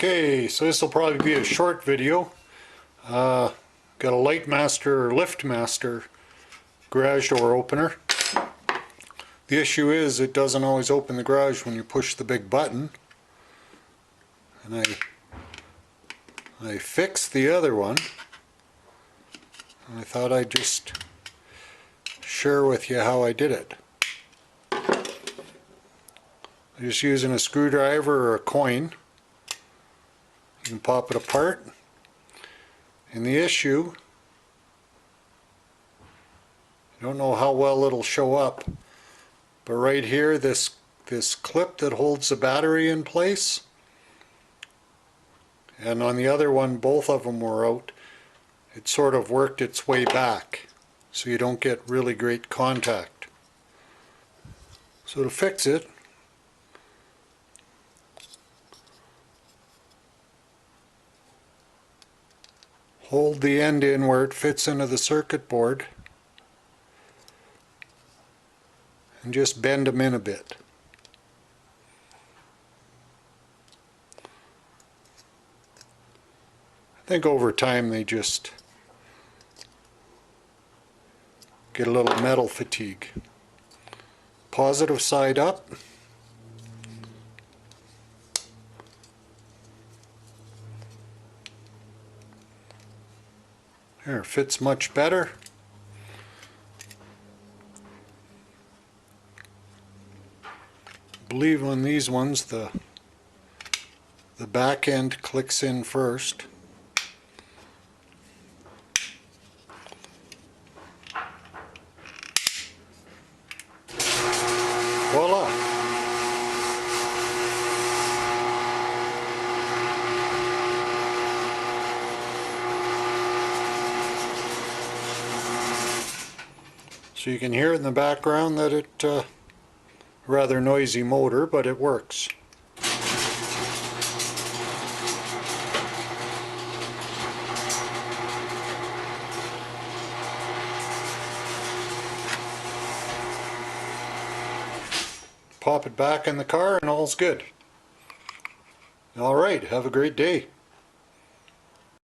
Okay, so this will probably be a short video. Got a Lightmaster or Liftmaster garage door opener. The issue is it doesn't always open the garage when you push the big button. And I fixed the other one. I thought I'd just share with you how I did it. I'm just using a screwdriver or a coin. You can pop it apart. And the issue, I don't know how well it'll show up, but right here, this clip that holds the battery in place, and on the other one both of them were out, it sort of worked its way back so you don't get really great contact. So to fix it, hold the end in where it fits into the circuit board and just bend them in a bit. I think over time they just get a little metal fatigue. Positive side up. There, fits much better. I believe on these ones the back end clicks in first. Voila! So you can hear in the background that it rather noisy motor, but it works. Pop it back in the car and all's good. Alright, have a great day.